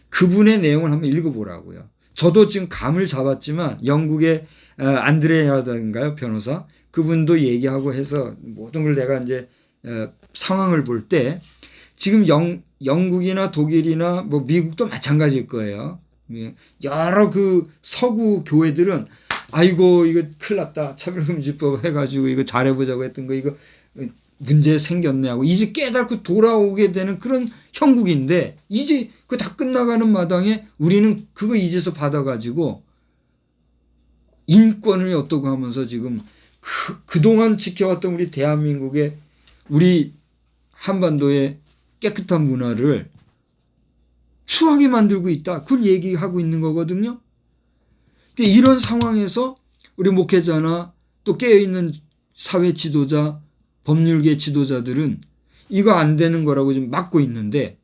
Speaker 1: 그분의 내용을 한번 읽어보라고요. 저도 지금 감을 잡았지만 영국의 안드레아인가요? 변호사. 그분도 얘기하고 해서 모든 걸 내가 이제 상황을 볼 때 지금 영국이나 독일이나 뭐 미국도 마찬가지일 거예요. 여러 그 서구 교회들은 아이고 이거 큰일 났다. 차별금지법 해가지고 이거 잘해보자고 했던 거 이거 문제 생겼네 하고 이제 깨닫고 돌아오게 되는 그런 형국인데 이제 그 다 끝나가는 마당에 우리는 그거 이제서 받아가지고 인권을 어떠고 하면서 지금 그동안 지켜왔던 우리 대한민국의 우리 한반도의 깨끗한 문화를 추하게 만들고 있다. 그걸 얘기하고 있는 거거든요. 이런 상황에서 우리 목회자나 또 깨어있는 사회 지도자, 법률계 지도자들은 이거 안 되는 거라고 지금 막고 있는데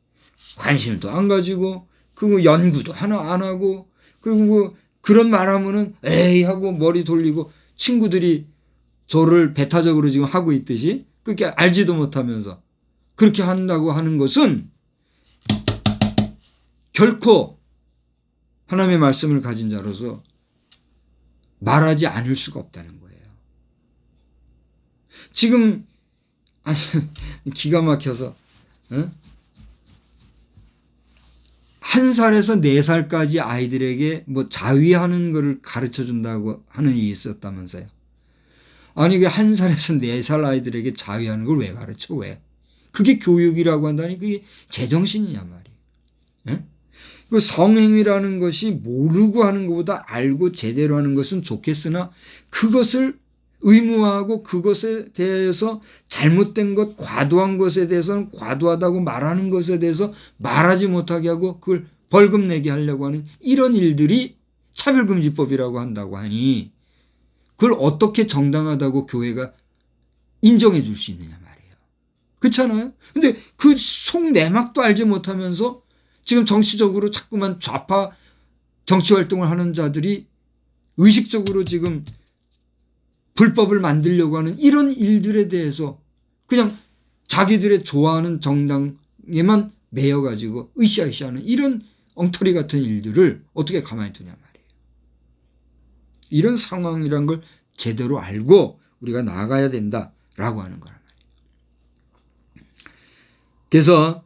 Speaker 1: 관심도 안 가지고 그 연구도 하나 안 하고 그리고 그런 말하면은 에이 하고 머리 돌리고 친구들이 저를 배타적으로 지금 하고 있듯이 그렇게 알지도 못하면서 그렇게 한다고 하는 것은 결코 하나님의 말씀을 가진 자로서 말하지 않을 수가 없다는 거예요. 지금 아니 기가 막혀서 1살에서 4살까지 아이들에게 뭐 자위하는 것을 가르쳐 준다고 하는 일이 있었다면서요. 아니 그 1살에서 4살 아이들에게 자위하는 걸 왜 가르쳐? 왜? 그게 교육이라고 한다니 그게 제정신이냐 말이에요. 그 성행위라는 것이 모르고 하는 것보다 알고 제대로 하는 것은 좋겠으나 그것을 의무화하고 그것에 대해서 잘못된 것, 과도한 것에 대해서는 과도하다고 말하는 것에 대해서 말하지 못하게 하고 그걸 벌금 내게 하려고 하는 이런 일들이 차별금지법이라고 한다고 하니 그걸 어떻게 정당하다고 교회가 인정해 줄 수 있느냐 말이에요. 그렇잖아요? 근데 그 속내막도 알지 못하면서 지금 정치적으로 자꾸만 좌파 정치활동을 하는 자들이 의식적으로 지금 불법을 만들려고 하는 이런 일들에 대해서 그냥 자기들의 좋아하는 정당에만 매여가지고 으쌰으쌰하는 이런 엉터리 같은 일들을 어떻게 가만히 두냐 말이에요. 이런 상황이란 걸 제대로 알고 우리가 나아가야 된다라고 하는 거란 말이에요. 그래서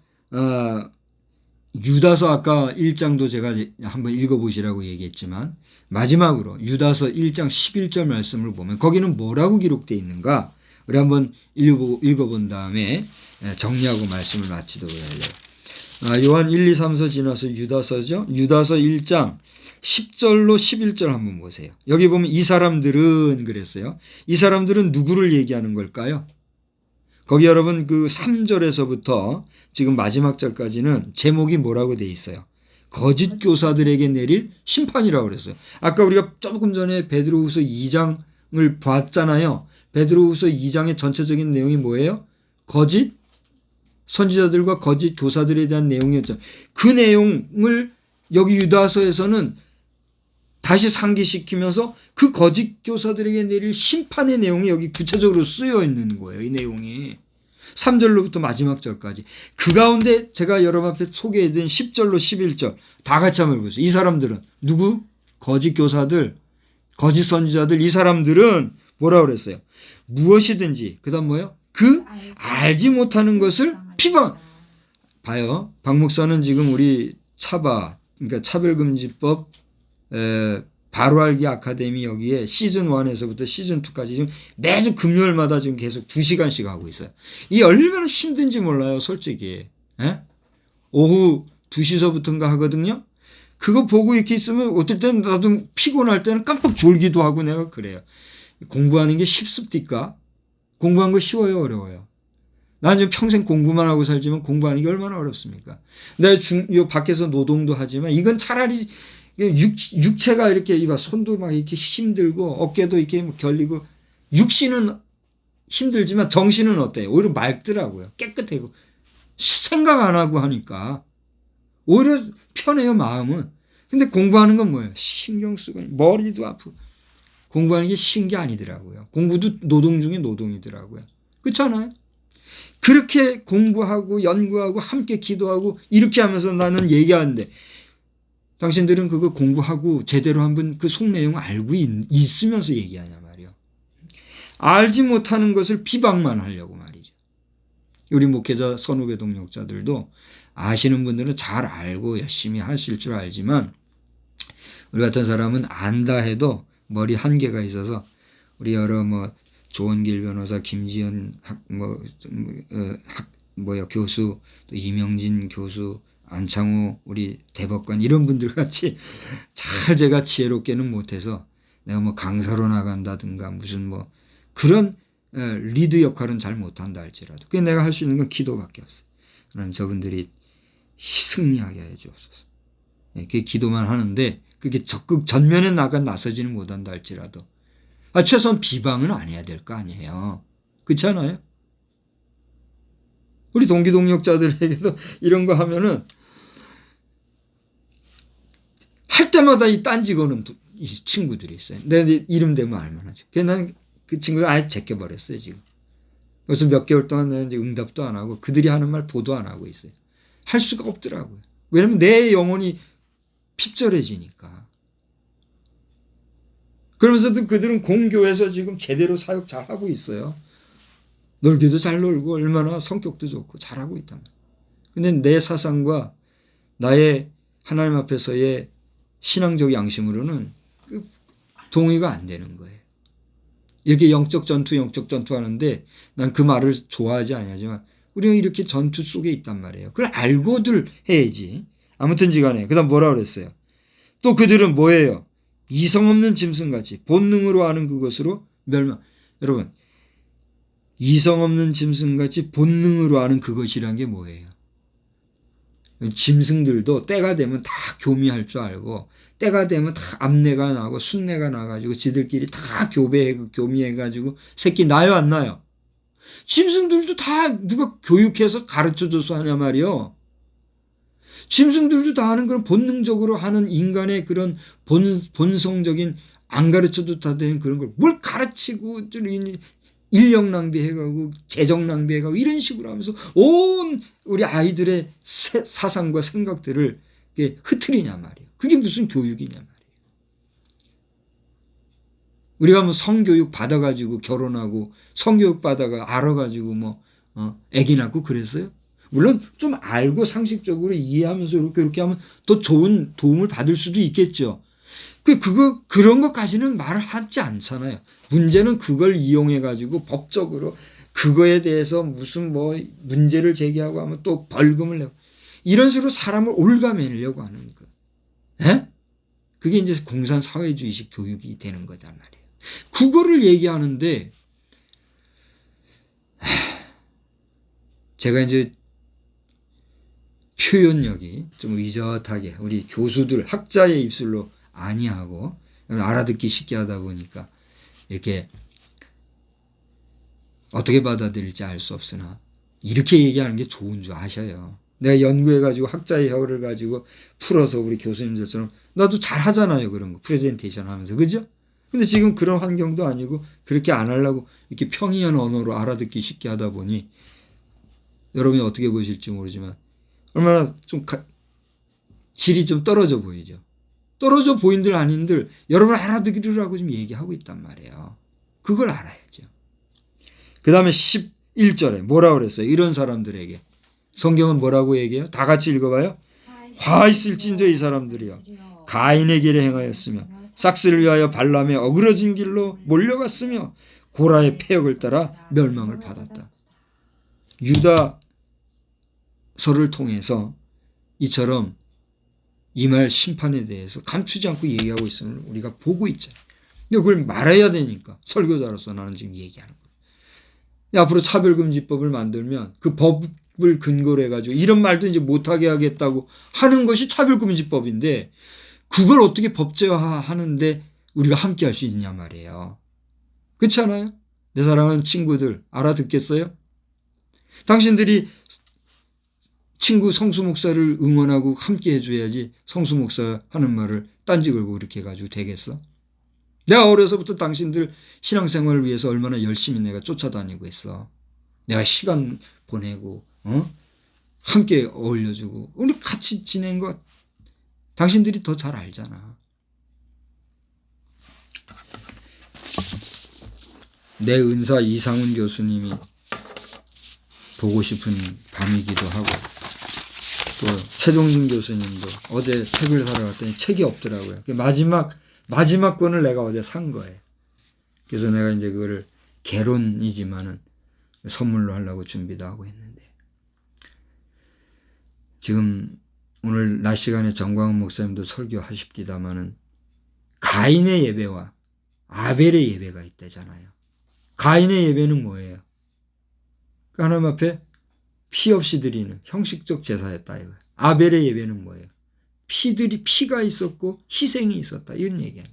Speaker 1: 유다서 아까 1장도 제가 한번 읽어보시라고 얘기했지만 마지막으로 유다서 1장 11절 말씀을 보면 거기는 뭐라고 기록되어 있는가 우리 한번 읽어본 다음에 정리하고 말씀을 마치도록 해요. 요한 1, 2, 3서 지나서 유다서죠. 유다서 1장 10절로 11절 한번 보세요. 여기 보면 이 사람들은 그랬어요. 이 사람들은 누구를 얘기하는 걸까요? 거기 여러분 그 3절에서부터 지금 마지막 절까지는 제목이 뭐라고 돼 있어요? 거짓 교사들에게 내릴 심판이라고 그랬어요. 아까 우리가 조금 전에 베드로후서 2장을 봤잖아요. 베드로후서 2장의 전체적인 내용이 뭐예요? 거짓 선지자들과 거짓 교사들에 대한 내용이었죠. 그 내용을 여기 유다서에서는 다시 상기시키면서 그 거짓 교사들에게 내릴 심판의 내용이 여기 구체적으로 쓰여 있는 거예요. 이 내용이. 3절로부터 마지막 절까지. 그 가운데 제가 여러분 앞에 소개해드린 10절로 11절 다 같이 한번 보세요. 이 사람들은 누구? 거짓 교사들, 거짓 선지자들. 이 사람들은 뭐라고 그랬어요? 무엇이든지 그 다음 뭐예요? 그 알지 못하는 것을 비방. 봐요. 박 목사는 지금 우리 그러니까 차별금지법 바로 알기 아카데미 여기에 시즌 1에서부터 시즌 2까지 지금 매주 금요일마다 지금 계속 2시간씩 하고 있어요. 이게 얼마나 힘든지 몰라요, 솔직히. 에? 오후 2시서부터인가 하거든요. 그거 보고 이렇게 있으면 어떨 때는 나도 피곤할 때는 깜빡 졸기도 하고 내가 그래요. 공부하는 게 쉽습니까? 공부하는 거 쉬워요, 어려워요? 난 지금 평생 공부만 하고 살지만 공부하는 게 얼마나 어렵습니까? 내가 요 밖에서 노동도 하지만 이건 차라리 육체가 이렇게 손도 막 이렇게 힘들고 어깨도 이렇게 결리고 육신은 힘들지만 정신은 어때요? 오히려 맑더라고요. 깨끗하고 생각 안 하고 하니까 오히려 편해요, 마음은. 근데 공부하는 건 뭐예요? 신경 쓰고 머리도 아프고 공부하는 게 쉬운 게 아니더라고요. 공부도 노동 중에 노동이더라고요. 그렇잖아요? 그렇게 공부하고 연구하고 함께 기도하고 이렇게 하면서 나는 얘기하는데 당신들은 그거 공부하고 제대로 한번 그 속 내용 알고 있으면서 얘기하냐 말이요. 알지 못하는 것을 비방만 하려고 말이죠. 우리 목회자 선후배 동역자들도 아시는 분들은 잘 알고 열심히 하실 줄 알지만 우리 같은 사람은 안다 해도 머리 한계가 있어서 우리 여러 조원길 변호사, 김지연 교수, 또 이명진 교수, 안창호 우리 대법관 이런 분들 같이 잘 제가 지혜롭게는 못해서 내가 강사로 나간다든가 무슨 그런 리드 역할은 잘 못한다 할지라도 그게 내가 할 수 있는 건 기도밖에 없어요. 그럼 저분들이 승리하게 해 주옵소서. 그게 기도만 하는데 그게 적극 전면에 나서지는 못한다 할지라도 최소한 비방은 안 해야 될 거 아니에요. 그렇지 않아요? 우리 동기 동력자들에게도 이런 거 하면은 할 때마다 이 딴지 거는 이 친구들이 있어요. 내 이름 대면 알만하죠. 그냥 그 친구가 아예 제껴버렸어요, 지금. 그래서 몇 개월 동안 내가 이제 응답도 안 하고 그들이 하는 말 보도 안 하고 있어요. 할 수가 없더라고요. 왜냐면 내 영혼이 핍절해지니까. 그러면서도 그들은 공교에서 지금 제대로 사역 잘하고 있어요. 놀기도 잘 놀고 얼마나 성격도 좋고 잘하고 있단 말이에요. 근데 내 사상과 나의 하나님 앞에서의 신앙적 양심으로는 동의가 안 되는 거예요. 이렇게 영적 전투 하는데 난 그 말을 좋아하지 않지만 우리는 이렇게 전투 속에 있단 말이에요. 그걸 알고들 해야지. 아무튼지 간에 그 다음 뭐라 그랬어요? 또 그들은 뭐예요? 이성 없는 짐승같이 본능으로 하는 그것으로 멸망. 여러분 이성 없는 짐승같이 본능으로 하는 그것이란 게 뭐예요? 짐승들도 때가 되면 다 교미할 줄 알고 때가 되면 다 암내가 나고 순내가 나가지고 지들끼리 다 교미해가지고 새끼 나요 안 나요? 짐승들도 다 누가 교육해서 가르쳐줘서 하냐 말이요. 짐승들도 다 하는 그런 본능적으로 하는 인간의 그런 본성적인 안 가르쳐도 다 되는 그런 걸 뭘 가르치고 인력 낭비해가고 재정 낭비해가고 이런 식으로 하면서 온 우리 아이들의 사상과 생각들을 흐트리냐 말이에요. 그게 무슨 교육이냐 말이에요. 우리가 성교육 받아가지고 결혼하고 성교육 받아가 알아가지고 애기 낳고 그랬어요? 물론 좀 알고 상식적으로 이해하면서 이렇게 하면 더 좋은 도움을 받을 수도 있겠죠. 그런 것까지는 말을 하지 않잖아요. 문제는 그걸 이용해가지고 법적으로 그거에 대해서 무슨 문제를 제기하고 하면 또 벌금을 내고 이런 식으로 사람을 올가매려고 하는 거. 예? 그게 이제 공산사회주의식 교육이 되는 거단 말이에요. 그거를 얘기하는데 제가 이제 표현력이 좀 의젓하게 우리 교수들 학자의 입술로 아니하고 알아듣기 쉽게 하다 보니까 이렇게 어떻게 받아들일지 알 수 없으나 이렇게 얘기하는 게 좋은 줄 아셔요. 내가 연구해가지고 학자의 혀를 가지고 풀어서 우리 교수님들처럼 나도 잘 하잖아요. 그런 거 프레젠테이션 하면서. 그죠? 근데 지금 그런 환경도 아니고 그렇게 안 하려고 이렇게 평이한 언어로 알아듣기 쉽게 하다 보니 여러분이 어떻게 보실지 모르지만 얼마나 좀 질이 좀 떨어져 보이죠. 떨어져 보인들 아닌들 여러분 알아듣기라고 지금 얘기하고 있단 말이에요. 그걸 알아야죠. 그 다음에 11절에 뭐라고 그랬어요? 이런 사람들에게. 성경은 뭐라고 얘기해요? 다 같이 읽어봐요. 화 있을진저 이 사람들이여 가인의 길에 행하였으며 삭스를 위하여 발람의 어그러진 길로 몰려갔으며 고라의 패역을 따라 멸망을 받았다. 유다서를 통해서 이처럼 이 말 심판에 대해서 감추지 않고 얘기하고 있음을 우리가 보고 있잖아요. 근데 그걸 말해야 되니까 설교자로서 나는 지금 얘기하는 거예요. 앞으로 차별금지법을 만들면 그 법을 근거로 해가지고 이런 말도 이제 못하게 하겠다고 하는 것이 차별금지법인데 그걸 어떻게 법제화하는데 우리가 함께 할 수 있냐 말이에요. 그렇지 않아요? 내 사랑하는 친구들 알아듣겠어요? 당신들이 친구 성수 목사를 응원하고 함께 해줘야지 성수 목사 하는 말을 딴지 걸고 그렇게 해가지고 되겠어? 내가 어려서부터 당신들 신앙생활을 위해서 얼마나 열심히 내가 쫓아다니고 있어. 내가 시간 보내고 함께 어울려주고 우리 같이 지낸 것 당신들이 더 잘 알잖아. 내 은사 이상훈 교수님이 보고 싶은 밤이기도 하고 또 최종진 교수님도 어제 책을 사러 갔더니 책이 없더라고요. 마지막 권을 내가 어제 산 거예요. 그래서 내가 이제 그거를 개론이지만은 선물로 하려고 준비도 하고 했는데 지금 오늘 낮 시간에 정광훈 목사님도 설교하십디다마는 가인의 예배와 아벨의 예배가 있다잖아요. 가인의 예배는 뭐예요? 하나님 앞에 피 없이 드리는 형식적 제사였다 이거예요. 아벨의 예배는 뭐예요? 피가 있었고 희생이 있었다 이런 얘기예요.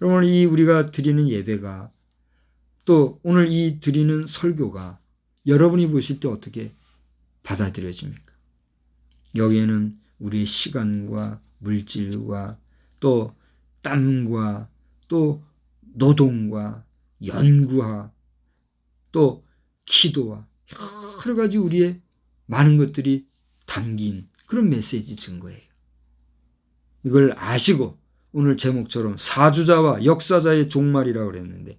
Speaker 1: 여러분 이 우리가 드리는 예배가 또 오늘 이 드리는 설교가 여러분이 보실 때 어떻게 받아들여집니까? 여기에는 우리의 시간과 물질과 또 땀과 또 노동과 연구와 또 기도와 여러 가지 우리의 많은 것들이 담긴 그런 메시지 증거예요. 이걸 아시고 오늘 제목처럼 사주자와 역사자의 종말이라고 그랬는데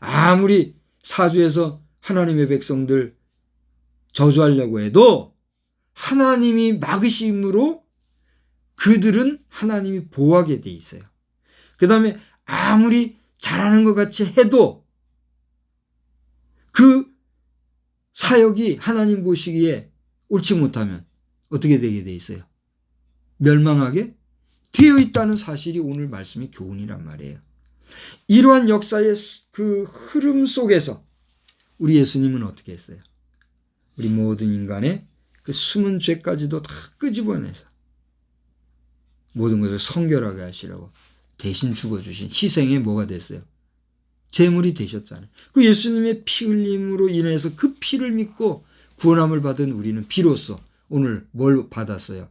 Speaker 1: 아무리 사주에서 하나님의 백성들 저주하려고 해도 하나님이 막으심으로 그들은 하나님이 보호하게 돼 있어요. 그 다음에 아무리 잘하는 것 같이 해도 그 사역이 하나님 보시기에 옳지 못하면 어떻게 되게 돼 있어요? 멸망하게 되어 있다는 사실이 오늘 말씀의 교훈이란 말이에요. 이러한 역사의 그 흐름 속에서 우리 예수님은 어떻게 했어요? 우리 모든 인간의 그 숨은 죄까지도 다 끄집어내서 모든 것을 성결하게 하시라고 대신 죽어주신 희생의 뭐가 됐어요? 제물이 되셨잖아요. 그 예수님의 피 흘림으로 인해서 그 피를 믿고 구원함을 받은 우리는 비로소 오늘 뭘 받았어요?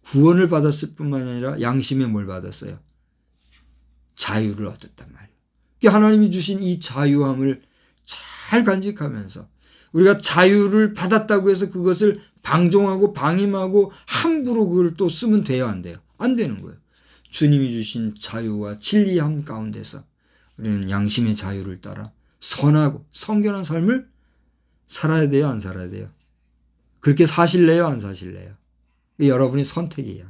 Speaker 1: 구원을 받았을 뿐만 아니라 양심에 뭘 받았어요? 자유를 얻었단 말이에요. 하나님이 주신 이 자유함을 잘 간직하면서 우리가 자유를 받았다고 해서 그것을 방종하고 방임하고 함부로 그걸 또 쓰면 돼요, 안 돼요? 안 되는 거예요. 주님이 주신 자유와 진리함 가운데서 우리는 양심의 자유를 따라 선하고 성결한 삶을 살아야 돼요, 안 살아야 돼요? 그렇게 사실래요, 안 사실래요? 여러분의 선택이야.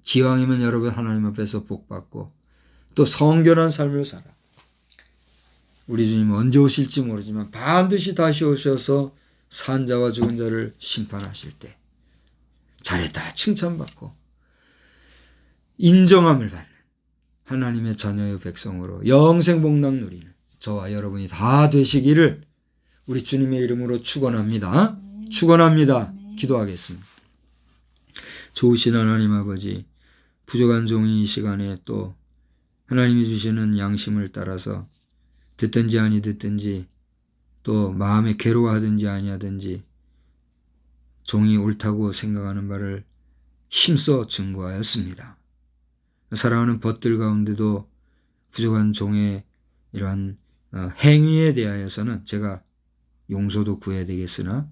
Speaker 1: 기왕이면 여러분 하나님 앞에서 복받고 또 성결한 삶을 살아. 우리 주님 언제 오실지 모르지만 반드시 다시 오셔서 산 자와 죽은 자를 심판하실 때 잘했다 칭찬받고 인정함을 받는 하나님의 자녀의 백성으로 영생복락 누리는 저와 여러분이 다 되시기를 우리 주님의 이름으로 축원합니다. 축원합니다. 기도하겠습니다. 좋으신 하나님 아버지, 부족한 종이 이 시간에 또 하나님이 주시는 양심을 따라서 듣든지 아니 듣든지 또 마음에 괴로워하든지 아니하든지 종이 옳다고 생각하는 바를 힘써 증거하였습니다. 사랑하는 벗들 가운데도 부족한 종의 이러한 행위에 대하여서는 제가 용서도 구해야 되겠으나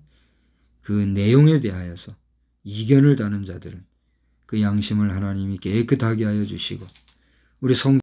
Speaker 1: 그 내용에 대하여서 이견을 다는 자들은 그 양심을 하나님이 깨끗하게 하여 주시고 우리 성